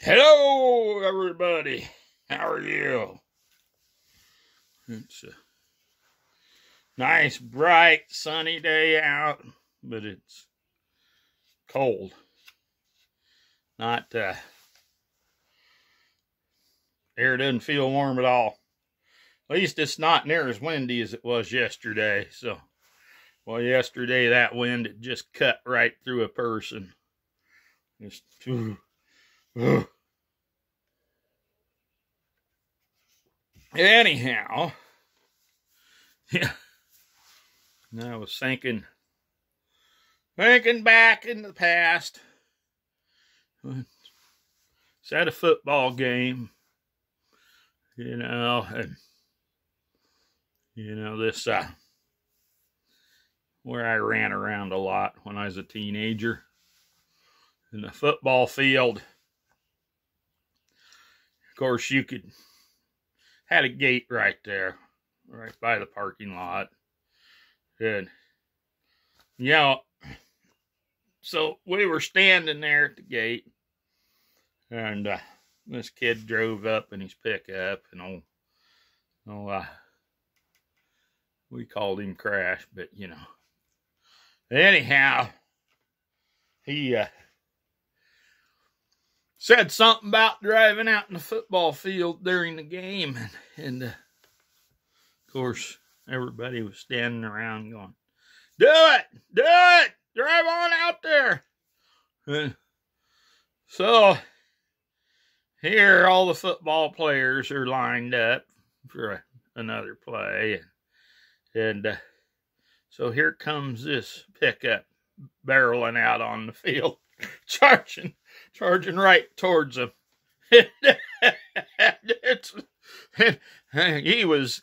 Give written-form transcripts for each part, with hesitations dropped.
Hello, everybody. How are you? It's a nice, bright, sunny day out, but it's cold. Not, air doesn't feel warm at all. At least it's not near as windy as it was yesterday. So, well, yesterday that wind it just cut right through a person. Just, anyhow, yeah, I was thinking back in the past. It's at a football game, and this where I ran around a lot when I was a teenager in the football field. Of course, had a gate right there, right by the parking lot. And, so we were standing there at the gate, and this kid drove up in his pickup, and we called him Crash, but, Anyhow, he said something about driving out in the football field during the game. And of course, everybody was standing around going, do it, drive on out there. And so here, all the football players are lined up for another play. And so here comes this pickup barreling out on the field, charging right towards him. He was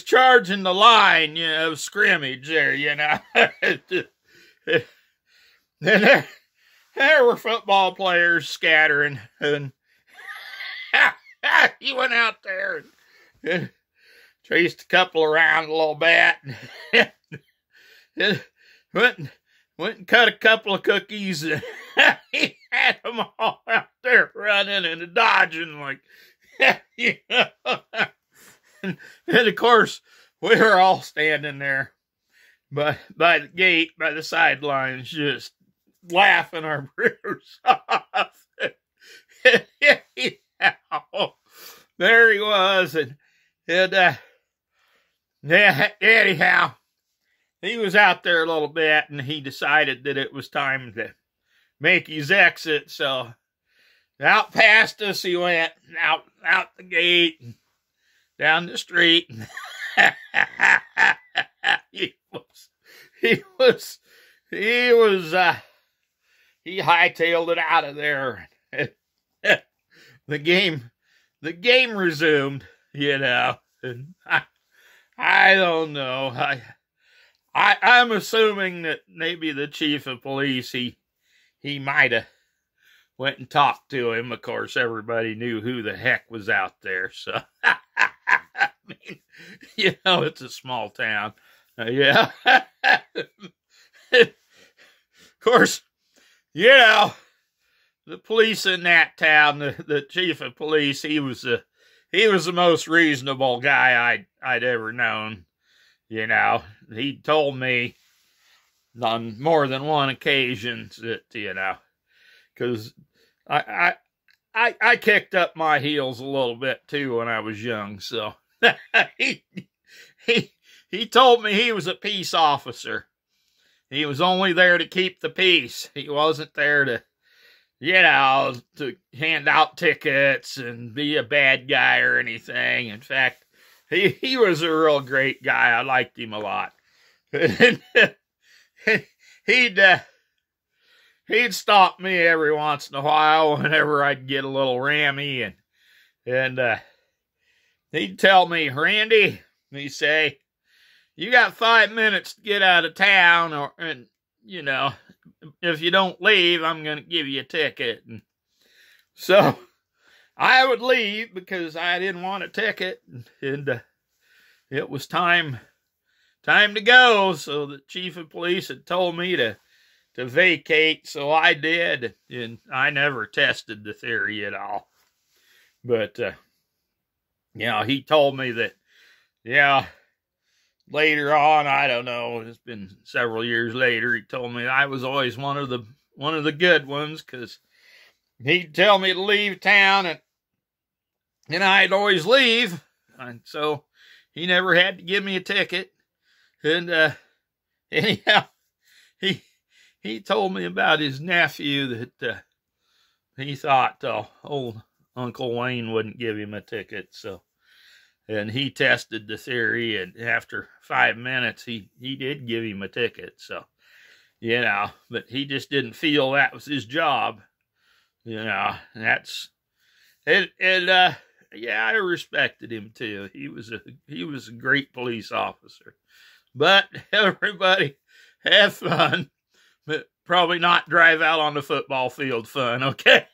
charging the line, of scrimmage there, Then there were football players scattering, and he went out there and chased a couple around a little bit. Went and cut a couple of cookies. He had them all out there running and dodging like, and of course, we were all standing there by the gate, by the sidelines, just laughing our rears off. There he was, and anyhow, he was out there a little bit, and he decided that it was time to make his exit. So out past us he went, out the gate, and down the street. He hightailed it out of there. The game resumed, and I don't know. I'm assuming that maybe the chief of police, he might have went and talked to him. Of course, everybody knew who the heck was out there. So, I mean, it's a small town. Yeah. Of course, the police in that town, the chief of police, he was the most reasonable guy I'd ever known. He told me on more than one occasion that, because I kicked up my heels a little bit too when I was young. So he told me he was a peace officer. He was only there to keep the peace. He wasn't there to hand out tickets and be a bad guy or anything. In fact, he was a real great guy. I liked him a lot. He'd stop me every once in a while whenever I'd get a little rammy, and he'd tell me, Randy, he'd say, you got 5 minutes to get out of town, and if you don't leave, I'm going to give you a ticket. And so I would leave because I didn't want a ticket, and it was time to go. So the chief of police had told me to vacate, so I did, and I never tested the theory at all. But he told me that, later on, I don't know, it's been several years later, he told me I was always one of the good ones, because he'd tell me to leave town, and I'd always leave, and so he never had to give me a ticket. And anyhow, he told me about his nephew that he thought old Uncle Wayne wouldn't give him a ticket, and he tested the theory, and after 5 minutes, he did give him a ticket. So, but he just didn't feel that was his job. That's it. And I respected him too. He was a great police officer. But everybody have fun, but probably not drive out on the football field fun. Okay.